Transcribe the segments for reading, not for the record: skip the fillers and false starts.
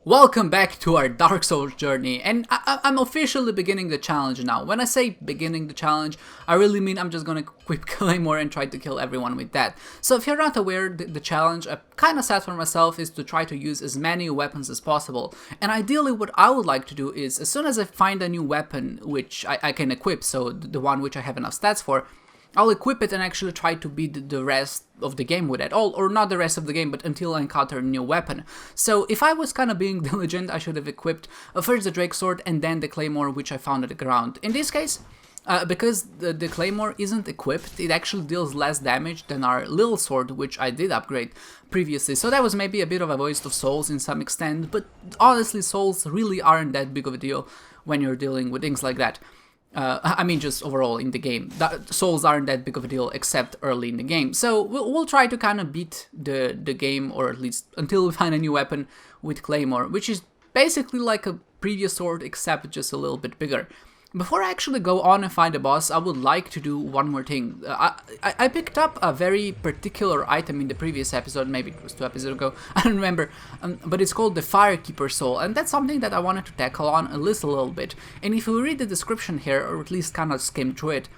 Welcome back to our Dark Souls journey, and I'm officially beginning the challenge now. When I say beginning the challenge, I really mean I'm just gonna equip Claymore and try to kill everyone with that. So if you're not aware, the challenge I kinda set for myself is to try to use as many weapons as possible. And ideally what I would like to do is, as soon as I find a new weapon which I can equip, so the one which I have enough stats for, I'll equip it and actually try to beat the rest of the game with it. Or not the rest of the game, but until I encounter a new weapon. So if I was kind of being diligent, I should have equipped first the Drake Sword and then the Claymore, which I found at the ground. In this case, because the Claymore isn't equipped, it actually deals less damage than our Little Sword, which I did upgrade previously. So that was maybe a bit of a waste of souls in some extent, but honestly, souls really aren't that big of a deal when you're dealing with things like that. I mean, just overall in the game, souls aren't that big of a deal except early in the game. So we'll try to kind of beat the game, or at least until we find a new weapon with Claymore, which is basically like a previous sword except just a little bit bigger. Before I actually go on and find the boss, I would like to do one more thing. I picked up a very particular item in the previous episode, maybe it was 2 episodes ago, I don't remember, but it's called the Firekeeper Soul, and that's something that I wanted to tackle on at least a little bit. And if you read the description here, or at least kind of skim through it,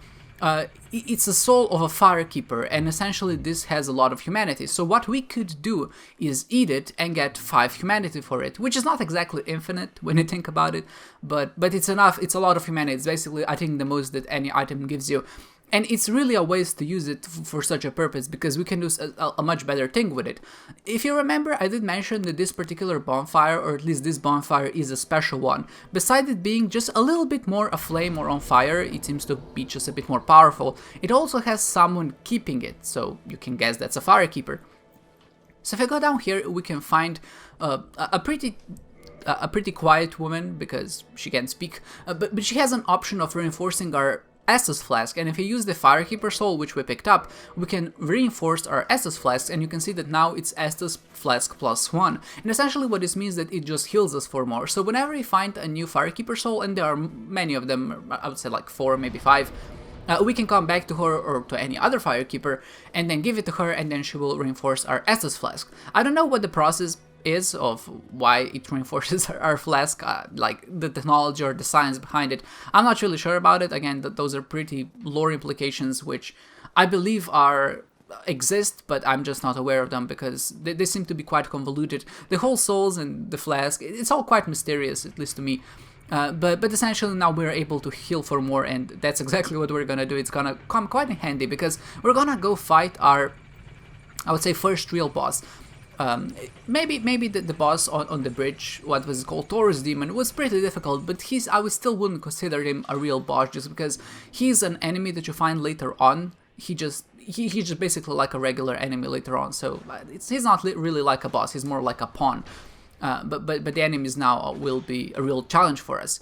it's a soul of a firekeeper, and essentially this has a lot of humanity. So what we could do is eat it and get 5 humanity for it, which is not exactly infinite when you think about it, but it's enough. It's a lot of humanity. It's basically, I think, the most that any item gives you. And it's really a waste to use it for such a purpose, because we can do a much better thing with it. If you remember, I did mention that this particular bonfire, or at least this bonfire, is a special one. Besides it being just a little bit more aflame or on fire, it seems to be just a bit more powerful, it also has someone keeping it, so you can guess that's a firekeeper. So if I go down here, we can find a pretty quiet woman, because she can't speak, but she has an option of reinforcing our Estus Flask, and if you use the Firekeeper Soul, which we picked up, we can reinforce our Estus Flask, and you can see that now it's Estus Flask +1. And essentially what this means is that it just heals us for more. So whenever we find a new Firekeeper Soul, and there are many of them, I would say like 4, maybe 5, we can come back to her or to any other Firekeeper, and then give it to her, and then she will reinforce our Estus Flask. I don't know what the process is of why it reinforces our flask, like the technology or the science behind it. I'm not really sure about it. Again, those are pretty lore implications which I believe exist, but I'm just not aware of them because they seem to be quite convoluted. The whole souls and the flask, it's all quite mysterious, at least to me. But essentially now we're able to heal for more, and that's exactly what we're gonna do. It's gonna come quite in handy because we're gonna go fight our, I would say, first real boss. Maybe the boss on the bridge, what was called Taurus Demon, was pretty difficult, but I still wouldn't consider him a real boss just because he's an enemy that you find later on. He's just basically like a regular enemy later on, so he's not really like a boss, he's more like a pawn. But the enemies now will be a real challenge for us.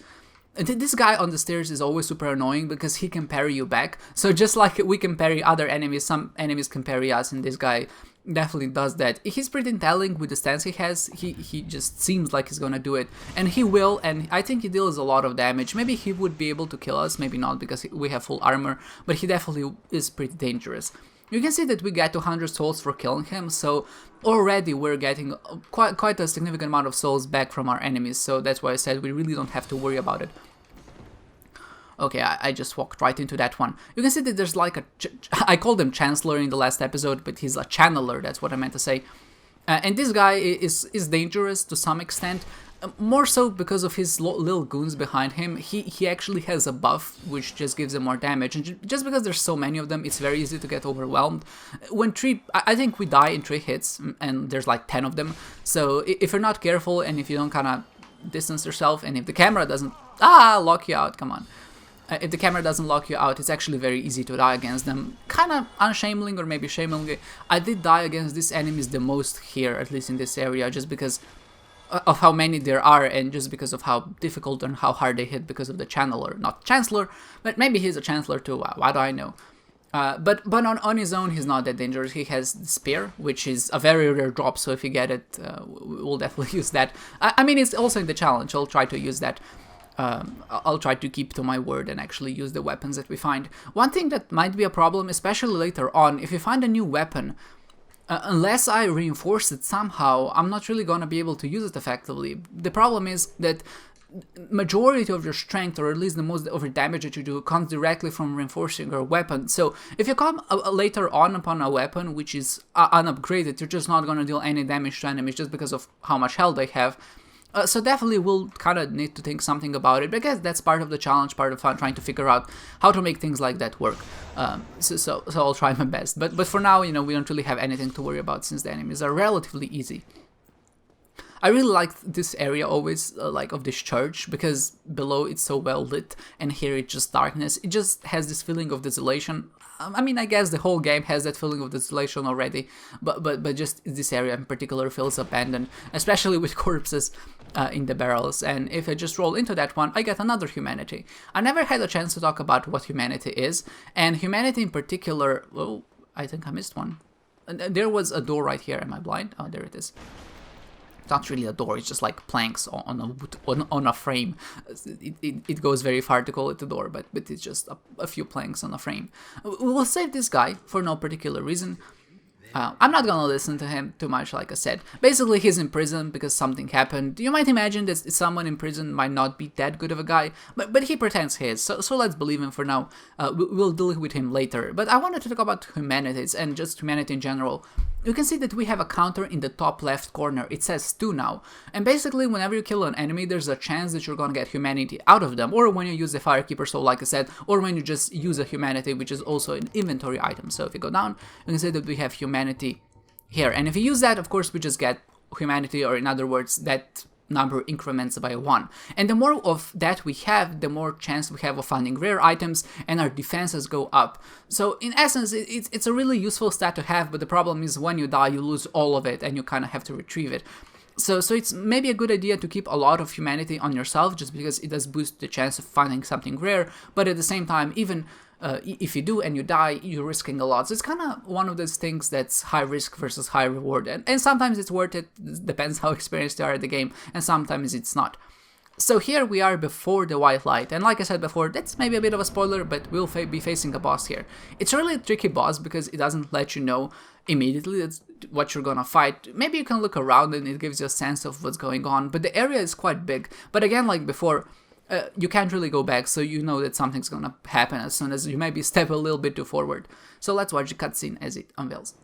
And this guy on the stairs is always super annoying because he can parry you back. So just like we can parry other enemies, some enemies can parry us, and this guy definitely does that. He's pretty telling with the stance he has. He just seems like he's gonna do it, and he will, and I think he deals a lot of damage. Maybe he would be able to kill us, maybe not because we have full armor, but he definitely is pretty dangerous. You can see that we get 200 souls for killing him, so already we're getting quite a significant amount of souls back from our enemies, so that's why I said we really don't have to worry about it. Okay, I just walked right into that one. You can see that there's like I called him Chancellor in the last episode, but he's a Channeler, that's what I meant to say. And this guy is dangerous to some extent, more so because of his little goons behind him. He actually has a buff, which just gives him more damage, and just because there's so many of them, it's very easy to get overwhelmed. I think we die in 3 hits, and there's like 10 of them, so if you're not careful, and if you don't kind of distance yourself, and if the camera doesn't lock you out, come on. If the camera doesn't lock you out, it's actually very easy to die against them. Kind of unshamefully, or maybe shamefully. I did die against these enemies the most here, at least in this area, just because of how many there are, and just because of how difficult and how hard they hit because of the Channeler. Not Chancellor, but maybe he's a Chancellor too, what do I know. But on his own, he's not that dangerous. He has the Spear, which is a very rare drop, so if you get it, we'll definitely use that. I mean, it's also in the challenge, I'll try to use that. I'll try to keep to my word and actually use the weapons that we find. One thing that might be a problem, especially later on, if you find a new weapon, Unless I reinforce it somehow, I'm not really gonna be able to use it effectively. The problem is that majority of your strength, or at least the most of your damage that you do, comes directly from reinforcing your weapon. So if you come later on upon a weapon which is unupgraded, you're just not gonna deal any damage to enemies just because of how much health they have. So definitely we'll kind of need to think something about it, because that's part of the challenge, part of fun, trying to figure out how to make things like that work. So I'll try my best. But for now, you know, we don't really have anything to worry about since the enemies are relatively easy. I really like this area always, like of this church, because below it's so well lit, and here it's just darkness. It just has this feeling of desolation. I mean, I guess the whole game has that feeling of desolation already, but just this area in particular feels abandoned, especially with corpses in the barrels. And if I just roll into that one, I get another humanity. I never had a chance to talk about what humanity is, and humanity in particular, well, I think I missed one. There was a door right here. Am I blind? Oh, there it is. Not really a door, it's just like planks on a frame. It goes very far to call it a door, but it's just a few planks on a frame. We'll save this guy for no particular reason. I'm not gonna listen to him too much, like I said. Basically, he's in prison because something happened. You might imagine that someone in prison might not be that good of a guy, but he pretends he is, so let's believe him for now. We'll deal with him later. But I wanted to talk about humanities, and just humanity in general. You can see that we have a counter in the top left corner. It says 2 now. And basically, whenever you kill an enemy, there's a chance that you're gonna get humanity out of them, or when you use the Firekeeper Soul, like I said, or when you just use a humanity, which is also an inventory item. So if you go down, you can see that we have humanity here. And if you use that, of course, we just get humanity, or in other words, that number increments by 1. And the more of that we have, the more chance we have of finding rare items, and our defenses go up. So in essence, it's a really useful stat to have, but the problem is when you die, you lose all of it, and you kind of have to retrieve it. So it's maybe a good idea to keep a lot of humanity on yourself, just because it does boost the chance of finding something rare, but at the same time, even if you do and you die, you're risking a lot. So it's kind of one of those things that's high risk versus high reward. And sometimes it's worth it, depends how experienced you are at the game, and sometimes it's not. So here we are before the white light, and like I said before, that's maybe a bit of a spoiler, but we'll be facing a boss here. It's really a tricky boss because it doesn't let you know immediately that's what you're gonna fight. Maybe you can look around and it gives you a sense of what's going on, but the area is quite big. But again, like before, you can't really go back, so you know that something's gonna happen as soon as you maybe step a little bit too forward. So let's watch the cutscene as it unveils.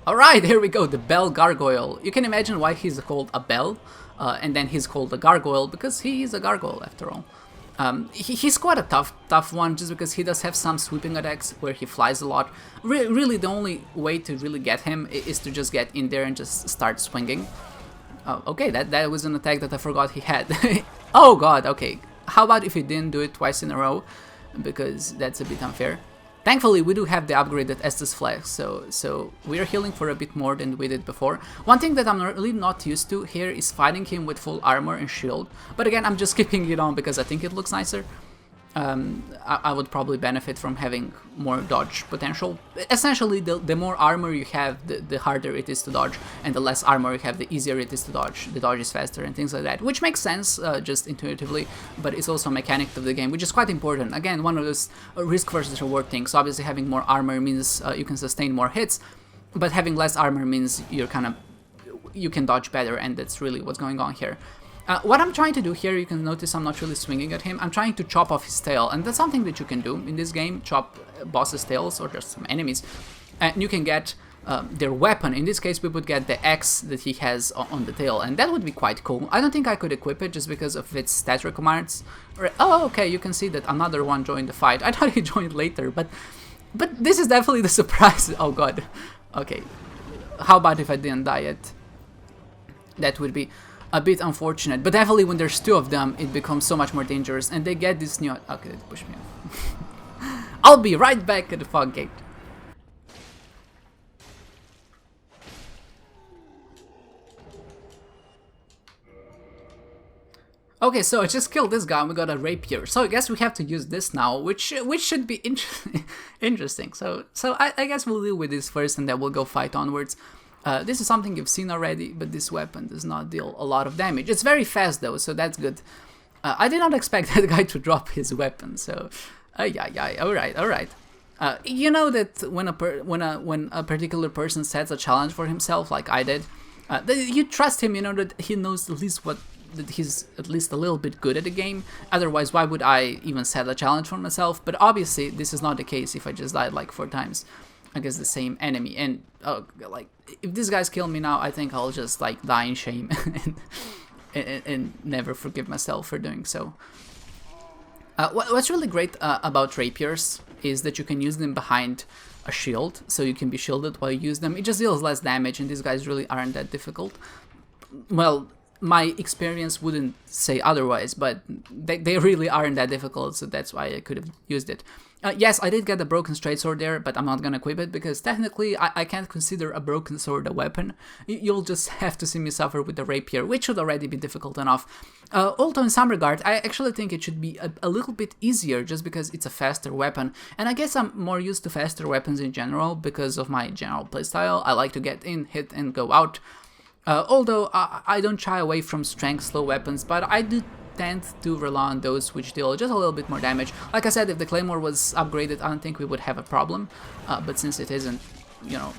Alright, here we go, the Bell Gargoyle. You can imagine why he's called a bell, and then he's called a gargoyle, because he is a gargoyle after all. He's quite a tough one, just because he does have some sweeping attacks where he flies a lot. Really, the only way to really get him is to just get in there and just start swinging. Okay, that was an attack that I forgot he had. Oh god, okay. How about if he didn't do it twice in a row? Because that's a bit unfair. Thankfully, we do have the upgraded Estus Flex, so we are healing for a bit more than we did before. One thing that I'm really not used to here is fighting him with full armor and shield, but again, I'm just keeping it on because I think it looks nicer. I would probably benefit from having more dodge potential. Essentially, the more armor you have, the harder it is to dodge, and the less armor you have, the easier it is to dodge. The dodge is faster and things like that, which makes sense just intuitively, but it's also a mechanic of the game, which is quite important. Again, one of those risk versus reward things. So obviously, having more armor means you can sustain more hits, but having less armor means you can dodge better, and that's really what's going on here. What I'm trying to do here, you can notice I'm not really swinging at him. I'm trying to chop off his tail, and that's something that you can do in this game, chop bosses' tails or just some enemies. And you can get their weapon. In this case, we would get the axe that he has on the tail, and that would be quite cool. I don't think I could equip it just because of its stat requirements. Oh, okay, you can see that another one joined the fight. I thought he joined later, but this is definitely the surprise. Oh god. Okay. How about if I didn't die yet? That would be a bit unfortunate, but definitely when there's 2 of them, it becomes so much more dangerous, and they get this new... Okay, push me off. I'll be right back at the fog gate. Okay, so I just killed this guy and we got a rapier. So I guess we have to use this now, which should be interesting. So I guess we'll deal with this first and then we'll go fight onwards. This is something you've seen already, but this weapon does not deal a lot of damage. It's very fast though, so that's good. I did not expect that guy to drop his weapon, so yeah, alright. You know that when a particular person sets a challenge for himself, like I did, you trust him, you know that he knows at least that he's at least a little bit good at the game. Otherwise, why would I even set a challenge for myself? But obviously, this is not the case if I just died like 4 times against the same enemy. And like, if these guys kill me now, I think I'll just like die in shame and never forgive myself for doing so. What's really great about rapiers is that you can use them behind a shield, so you can be shielded while you use them. It just deals less damage, and these guys really aren't that difficult. Well, my experience wouldn't say otherwise, but they really aren't that difficult, so that's why I could have used it. Yes, I did get a broken straight sword there, but I'm not gonna equip it because technically I can't consider a broken sword a weapon. You'll just have to see me suffer with the rapier, which should already be difficult enough. Although in some regard, I actually think it should be a little bit easier just because it's a faster weapon. And I guess I'm more used to faster weapons in general because of my general playstyle. I like to get in, hit, and go out. Although I don't shy away from strength slow weapons, but I do tend to rely on those which deal just a little bit more damage. Like I said, if the Claymore was upgraded, I don't think we would have a problem, but since it isn't, you know,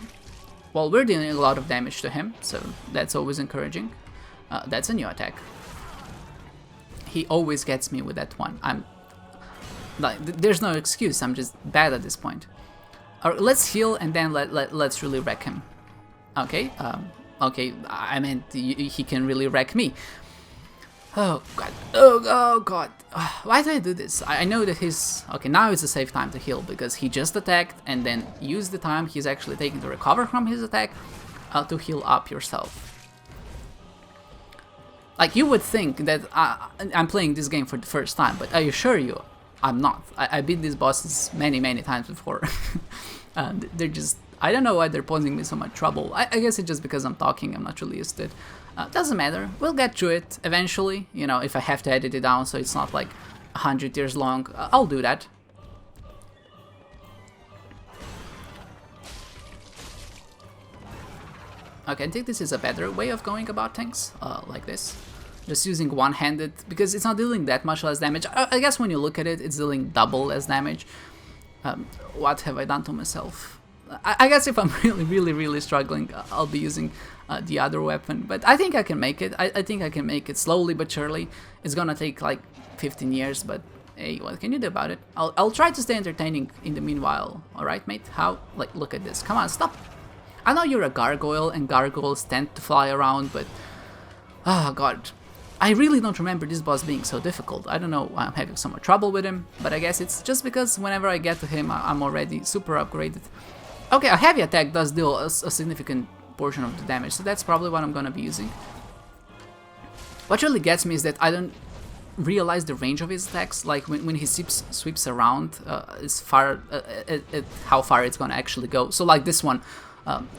well, we're dealing a lot of damage to him, so that's always encouraging. That's a new attack. He always gets me with that one. I'm like, there's no excuse, I'm just bad at this point. Let's heal and then let's really wreck him. Okay, okay, I meant he can really wreck me. Oh god, oh god, why did I do this? I know that he's... Okay, now is a safe time to heal, because he just attacked and then used the time he's actually taking to recover from his attack to heal up yourself. Like, you would think that I'm playing this game for the first time, but I assure you, I'm not. I beat these bosses many times before. They're just... I don't know why they're posing me so much trouble. I guess it's just because I'm talking, I'm not really used to it. Doesn't matter, we'll get through it eventually, you know, if I have to edit it down so it's not like 100 years long, I'll do that. Okay, I think this is a better way of going about things, like this. Just using one-handed, because it's not dealing that much less damage. I guess when you look at it, it's dealing double less damage. What have I done to myself? I guess if I'm really struggling, I'll be using the other weapon, but I think I can make it. I think I can make it slowly but surely. It's gonna take like 15 years, but hey, what can you do about it? I'll try to stay entertaining in the meanwhile. Alright, mate? How? Like, look at this. Come on, stop! I know you're a gargoyle, and gargoyles tend to fly around, but... Oh god. I really don't remember this boss being so difficult. I don't know why I'm having so much trouble with him, but I guess it's just because whenever I get to him, I'm already super upgraded. Okay, a heavy attack does deal a significant portion of the damage, so that's probably what I'm gonna be using. What really gets me is that I don't realize the range of his attacks, like when he sweeps around, as far at how far it's gonna actually go. So like this one,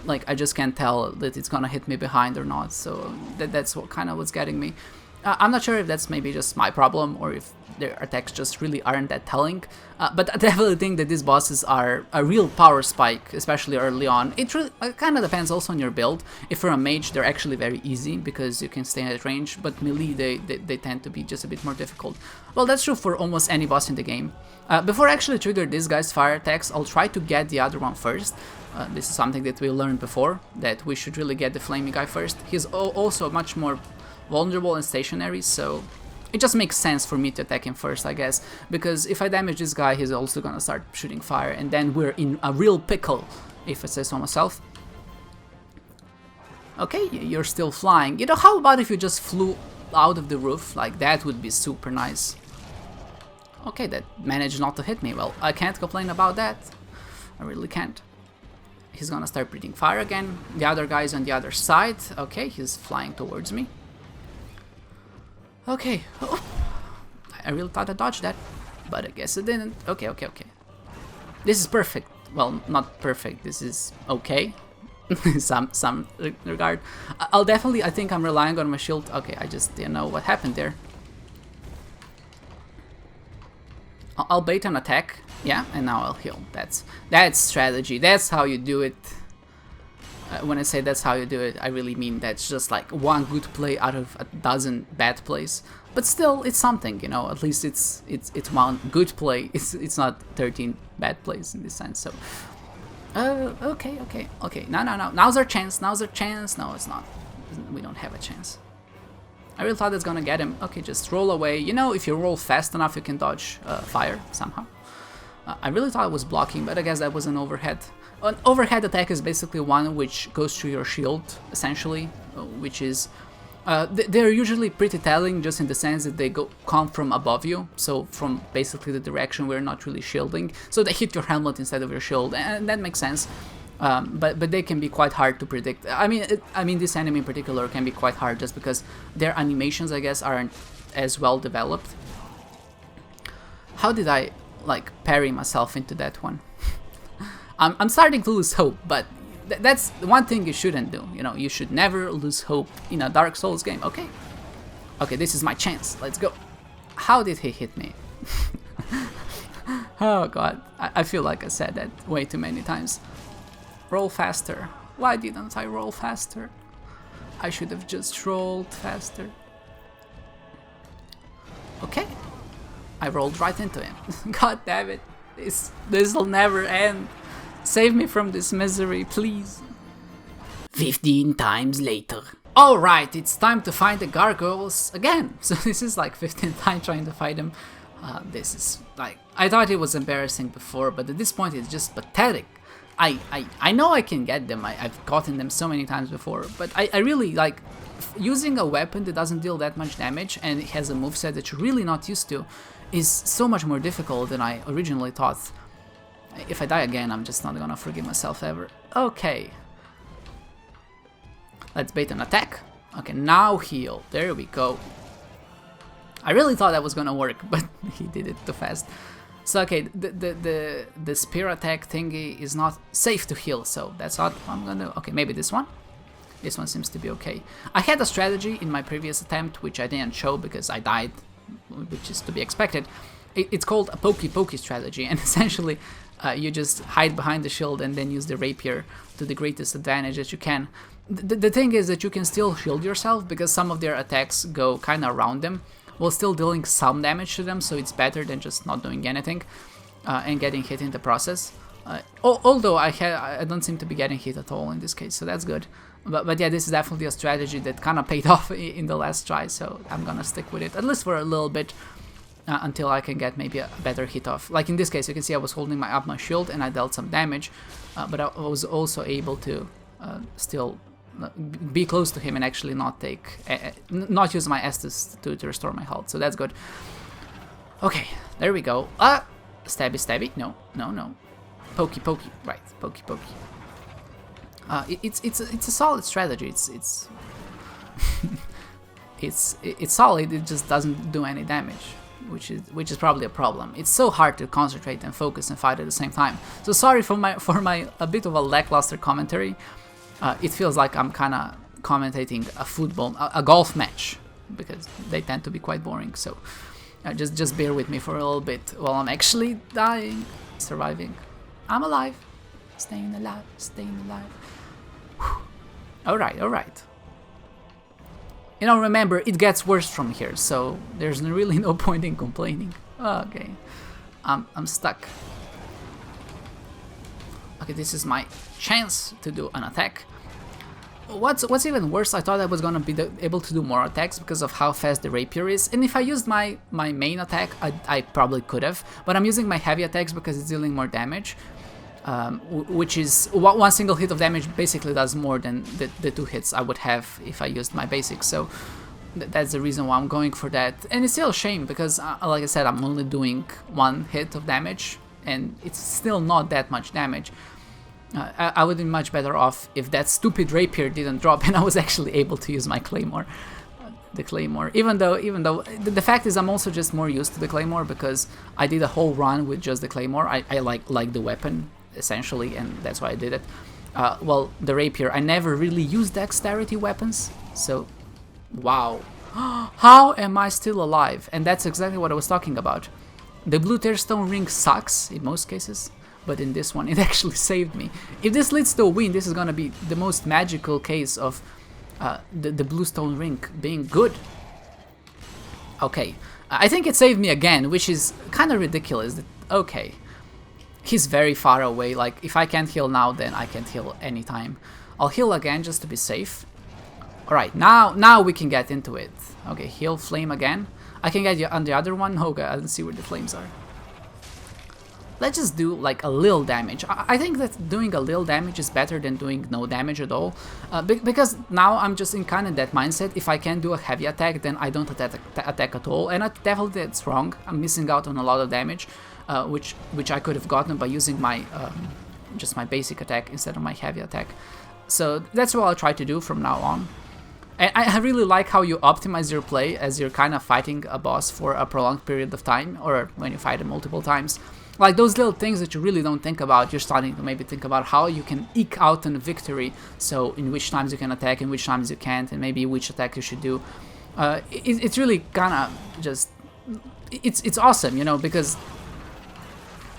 like I just can't tell that it's gonna hit me behind or not, so that's what kind of what's getting me. I'm not sure if that's maybe just my problem or if their attacks just really aren't that telling, but I definitely think that these bosses are a real power spike, especially early on. It really kind of depends also on your build. If you're a mage, they're actually very easy because you can stay at range, but melee, they tend to be just a bit more difficult. Well, that's true for almost any boss in the game. Before I actually trigger this guy's fire attacks, I'll try to get the other one first. This is something that we learned before, that we should really get the flaming guy first. He's also much more vulnerable and stationary, so it just makes sense for me to attack him first, I guess, because if I damage this guy, he's also gonna start shooting fire, and then we're in a real pickle, if I say so myself. Okay, you're still flying. You know, how about if you just flew out of the roof? Like, that would be super nice. Okay, that managed not to hit me. Well, I can't complain about that. I really can't. He's gonna start breathing fire again. The other guy's on the other side. Okay, he's flying towards me. Okay, oh, I really thought I dodged that, but I guess I didn't. Okay. This is perfect. Well, not perfect. This is okay. some regard. I'll definitely. I think I'm relying on my shield. Okay, I just didn't know what happened there. I'll bait an attack. Yeah, and now I'll heal. That's strategy. That's how you do it. When I say that's how you do it, I really mean that's just like one good play out of a dozen bad plays. But still, it's something, you know. At least it's one good play. It's not 13 bad plays in this sense. So, okay. No. Now's our chance. No, it's not. We don't have a chance. I really thought it's gonna get him. Okay, just roll away. You know, if you roll fast enough, you can dodge fire somehow. I really thought it was blocking, but I guess that was an overhead. An overhead attack is basically one which goes through your shield, essentially, which is... they're usually pretty telling, just in the sense that they come from above you, so from basically the direction we're not really shielding. So they hit your helmet instead of your shield, and that makes sense. But they can be quite hard to predict. I mean, this enemy in particular can be quite hard just because their animations, I guess, aren't as well developed. How did I, like, parry myself into that one? I'm starting to lose hope, but that's one thing you shouldn't do. You know, you should never lose hope in a Dark Souls game. Okay, this is my chance. Let's go. How did he hit me? Oh god, I feel like I said that way too many times. Roll faster. Why didn't I roll faster? I should have just rolled faster. Okay, I rolled right into him. God damn it, this'll never end. Save me from this misery, please. 15 times later. Alright, it's time to find the Gargoyles again. So this is like 15th time trying to fight them. This is like... I thought it was embarrassing before, but at this point it's just pathetic. I know I can get them, I've gotten them so many times before, but I really like... Using a weapon that doesn't deal that much damage and it has a moveset that you're really not used to is so much more difficult than I originally thought. If I die again, I'm just not gonna forgive myself ever. Okay. Let's bait an attack. Okay, now heal. There we go. I really thought that was gonna work, but he did it too fast. So okay, the spear attack thingy is not safe to heal, so that's not what I'm gonna do. Okay, maybe this one. This one seems to be okay. I had a strategy in my previous attempt, which I didn't show because I died, which is to be expected. It's called a pokey strategy, and essentially you just hide behind the shield and then use the rapier to the greatest advantage that you can. The thing is that you can still shield yourself because some of their attacks go kind of around them while still dealing some damage to them, so it's better than just not doing anything and getting hit in the process. Although I don't seem to be getting hit at all in this case, so that's good. But yeah, this is definitely a strategy that kind of paid off in the last try, so I'm gonna stick with it, at least for a little bit. Until I can get maybe a better hit off. Like in this case, you can see I was holding up my shield and I dealt some damage, but I was also able to still be close to him and actually not use my Estus to restore my health. So that's good. Okay, there we go. Stabby. No. Pokey. Right, pokey. It's a solid strategy. It's solid. It just doesn't do any damage. Which is probably a problem. It's so hard to concentrate and focus and fight at the same time. So sorry for my a bit of a lackluster commentary. It feels like I'm kind of commentating a golf match because they tend to be quite boring. So just bear with me for a little bit while I'm actually dying, surviving. I'm alive, staying alive. Whew. All right. You know, remember, it gets worse from here, so there's really no point in complaining. Okay, I'm stuck. Okay, this is my chance to do an attack. What's even worse, I thought I was gonna be able to do more attacks because of how fast the rapier is, and if I used my main attack, I probably could have, but I'm using my heavy attacks because it's dealing more damage. Which is one single hit of damage basically does more than the 2 hits I would have if I used my basics, so that's the reason why I'm going for that. And it's still a shame because like I said, I'm only doing 1 hit of damage and it's still not that much damage. I would be much better off if that stupid rapier didn't drop and I was actually able to use my claymore. the claymore. Even though the fact is I'm also just more used to the claymore because I did a whole run with just the claymore. I like the weapon essentially, and that's why I did it. Well, the rapier, I never really used dexterity weapons, so wow. How am I still alive? And that's exactly what I was talking about. The blue tearstone ring sucks in most cases, but in this one it actually saved me. If this leads to a win, this is gonna be the most magical case of the blue stone ring being good. Okay, I think it saved me again, which is kind of ridiculous. Okay, he's very far away, like if I can't heal now, then I can't heal anytime. I'll heal again just to be safe. Alright, now we can get into it. Okay, heal flame again. I can get you on the other one. Okay, I don't see where the flames are. Let's just do like a little damage. I think that doing a little damage is better than doing no damage at all. Because now I'm just in kind of that mindset. If I can do a heavy attack, then I don't attack at all. And definitely that's wrong. I'm missing out on a lot of damage, which I could have gotten by using my just my basic attack instead of my heavy attack. So that's what I'll try to do from now on. And I really like how you optimize your play as you're kind of fighting a boss for a prolonged period of time, or when you fight it multiple times. Like those little things that you really don't think about, you're starting to maybe think about how you can eke out a victory, so in which times you can attack and which times you can't, and maybe which attack you should do. It's really kind of just... It's awesome, you know, because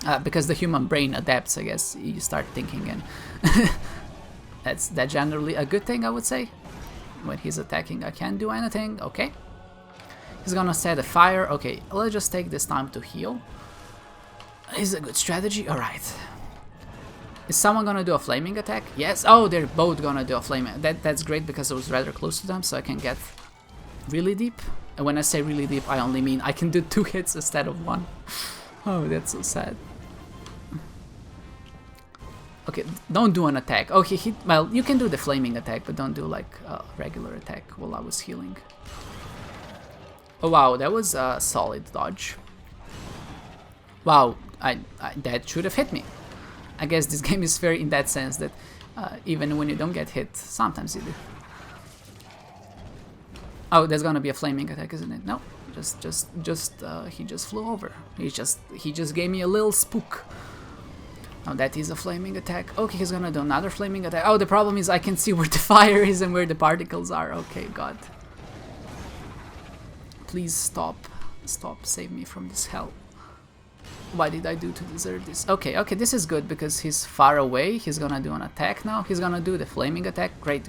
the human brain adapts, I guess. You start thinking, and that's generally a good thing, I would say. When he's attacking, I can't do anything. Okay. He's gonna set a fire. Okay, let's just take this time to heal. Is a good strategy. Alright. Is someone gonna do a flaming attack? Yes. Oh, they're both gonna do a flaming. That's great because I was rather close to them, so I can get really deep. And when I say really deep, I only mean I can do 2 hits instead of 1. Oh, that's so sad. Okay, don't do an attack. Okay, well, you can do the flaming attack, but don't do like a regular attack while I was healing. Oh wow, that was a solid dodge. Wow, that should have hit me. I guess this game is fair in that sense that even when you don't get hit, sometimes you do. Oh, there's gonna be a flaming attack, isn't it? No, he just flew over. He just gave me a little spook. Oh, that is a flaming attack. Okay, he's gonna do another flaming attack. Oh, the problem is I can see where the fire is and where the particles are. Okay, God. Please stop. Stop, save me from this hell. Why did I do to deserve this? Okay, this is good because he's far away. He's gonna do an attack now. He's gonna do the flaming attack. Great.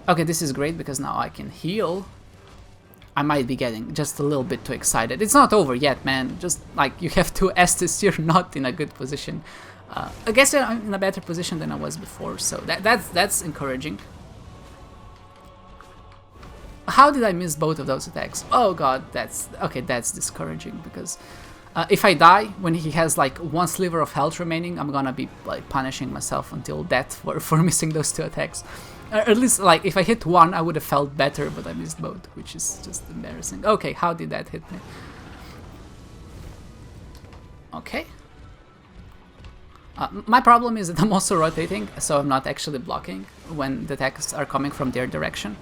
Okay, this is great because now I can heal. I might be getting just a little bit too excited. It's not over yet, man. Just like you have to Estus, you're not in a good position. I guess I'm in a better position than I was before, so that's encouraging. How did I miss both of those attacks? Oh god, that's discouraging because if I die when he has like 1 sliver of health remaining, I'm gonna be like punishing myself until death for missing those 2 attacks. Or at least, like, if I hit 1, I would have felt better, but I missed both, which is just embarrassing. Okay, how did that hit me? Okay. My problem is that I'm also rotating, so I'm not actually blocking when the attacks are coming from their direction.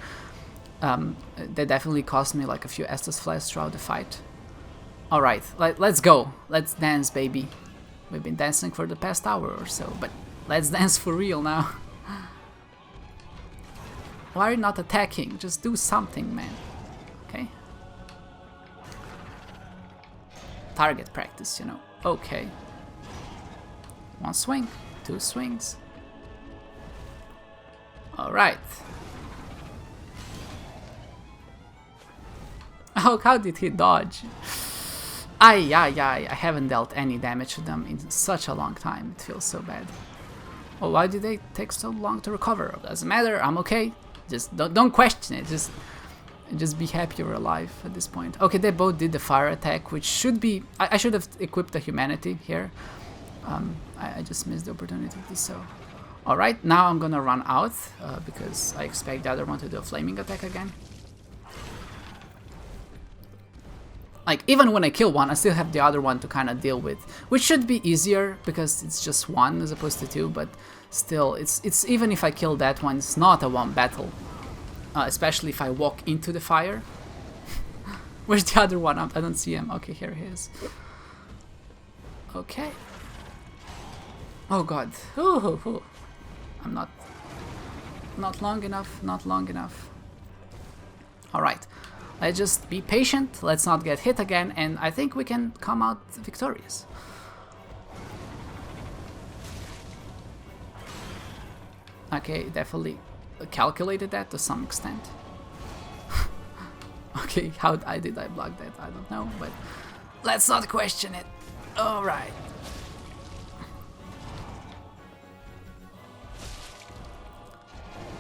That definitely cost me like a few Estus flashes throughout the fight. Alright, let's go. Let's dance, baby. We've been dancing for the past hour or so, but let's dance for real now. Why are you not attacking? Just do something, man. Okay. Target practice, you know. Okay. 1 swing, 2 swings. Alright. Oh, how did he dodge? I haven't dealt any damage to them in such a long time. It feels so bad. Oh, why did they take so long to recover? Doesn't matter, I'm okay. Just don't question it. Just be happy you're alive at this point. Okay, they both did the fire attack, which should be... I should have equipped the humanity here. I just missed the opportunity to do so. Alright, now I'm gonna run out because I expect the other one to do a flaming attack again. Like, even when I kill one, I still have the other one to kind of deal with, which should be easier because it's just 1 as opposed to 2, but still, it's even if I kill that one, it's not a 1 battle. especially if I walk into the fire. Where's the other one? I don't see him. Okay, here he is. Okay. Oh god. Ooh. I'm not long enough, not long enough. Alright. Let's just be patient, let's not get hit again, and I think we can come out victorious. Okay, definitely calculated that to some extent. Okay, how did I block that? I don't know, but let's not question it. Alright.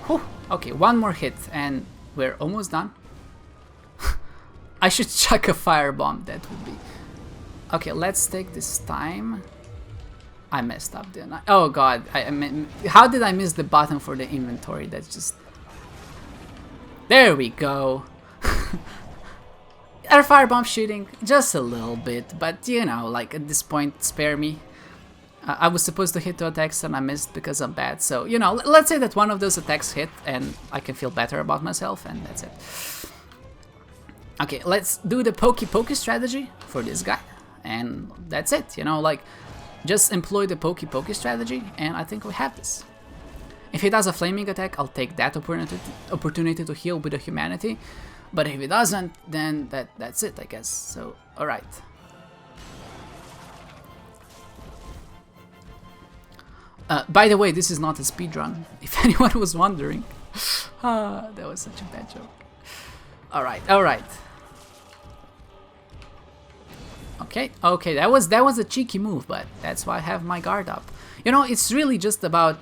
Whew. Okay, one more hit and we're almost done. I should chuck a firebomb, that would be... Okay, let's take this time. I messed up, didn't I? Oh god, how did I miss the button for the inventory? That's just... There we go. Our firebomb shooting, just a little bit, but you know, like at this point, spare me. I was supposed to hit 2 attacks and I missed because I'm bad, so you know, let's say that one of those attacks hit and I can feel better about myself, and that's it. Okay, let's do the pokey strategy for this guy, and that's it, you know, like, just employ the pokey strategy, and I think we have this. If he does a flaming attack, I'll take that opportunity to heal with a humanity, but if he doesn't, then that's it, I guess, so, alright. By the way, this is not a speedrun, if anyone was wondering. That was such a bad joke. Alright. Okay, that was a cheeky move, but that's why I have my guard up. You know, it's really just about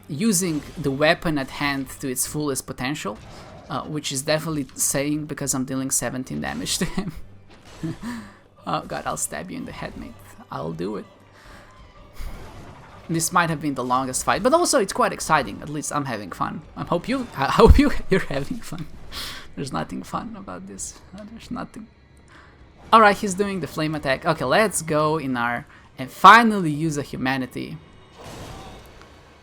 using the weapon at hand to its fullest potential, which is definitely saying because I'm dealing 17 damage to him. Oh god, I'll stab you in the head, mate. I'll do it. This might have been the longest fight, but also it's quite exciting. At least I'm having fun. I hope you're having fun. There's nothing fun about this. There's nothing. Alright, he's doing the flame attack. Okay, let's go in our... and finally use a humanity.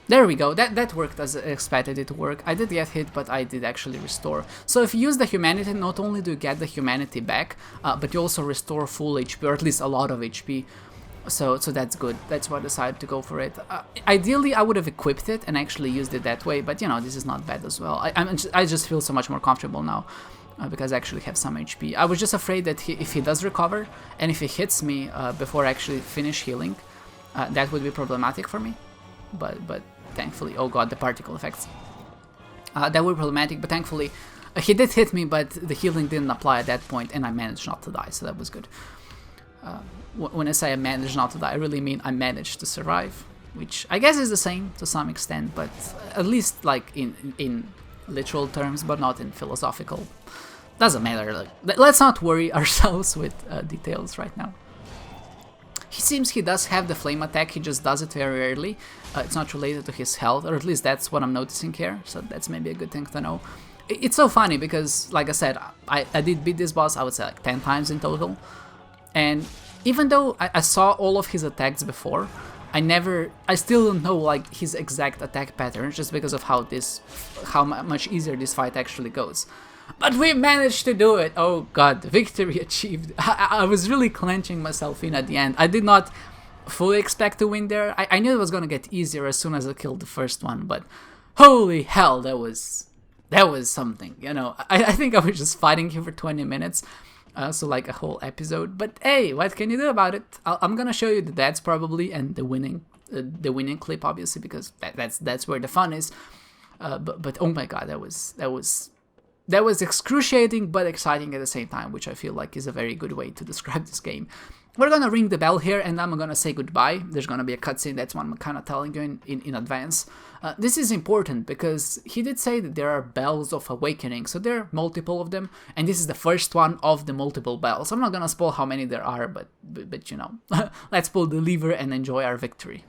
There we go. That worked as I expected it to work. I did get hit, but I did actually restore. So if you use the humanity, not only do you get the humanity back, but you also restore full HP, or at least a lot of HP. So that's good. That's why I decided to go for it. Ideally, I would have equipped it and actually used it that way, but you know, this is not bad as well. I just feel so much more comfortable now because I actually have some HP. I was just afraid that if he does recover and if he hits me before I actually finish healing, that would be problematic for me. But thankfully, oh god, the particle effects. That would be problematic, but thankfully he did hit me, but the healing didn't apply at that point, and I managed not to die, so that was good. When I say I managed not to die, I really mean I managed to survive, which I guess is the same to some extent, but at least like in literal terms, but not in philosophical. Doesn't matter. Like, let's not worry ourselves with details right now. He seems he does have the flame attack, he just does it very rarely. It's not related to his health, or at least that's what I'm noticing here, so that's maybe a good thing to know. It's so funny because, like I said, I did beat this boss, I would say like 10 times in total, and even though I saw all of his attacks before, I still don't know like his exact attack pattern, just because of how much easier this fight actually goes. But we managed to do it! Oh god, victory achieved. I was really clenching myself in at the end. I did not fully expect to win there. I knew it was gonna get easier as soon as I killed the first one, but holy hell, that was something, you know. I think I was just fighting him for 20 minutes. So like a whole episode, but hey, what can you do about it? I'm gonna show you the deaths probably and the winning clip, obviously, because that's where the fun is. But oh my god, that was excruciating but exciting at the same time, which I feel like is a very good way to describe this game. We're gonna ring the bell here, and I'm gonna say goodbye. There's gonna be a cutscene, that's what I'm kind of telling you in advance. This is important because he did say that there are bells of awakening, so there are multiple of them, and this is the first one of the multiple bells. I'm not gonna spoil how many there are, but you know, let's pull the lever and enjoy our victory.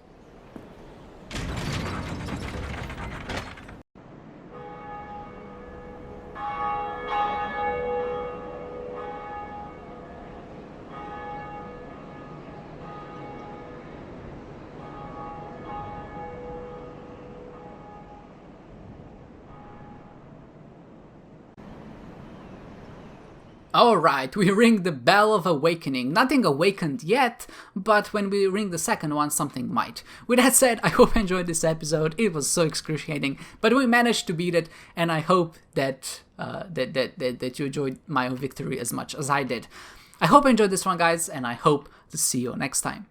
Alright, we ring the bell of awakening. Nothing awakened yet, but when we ring the second one, something might. With that said, I hope you enjoyed this episode. It was so excruciating, but we managed to beat it, and I hope that that you enjoyed my victory as much as I did. I hope you enjoyed this one, guys, and I hope to see you next time.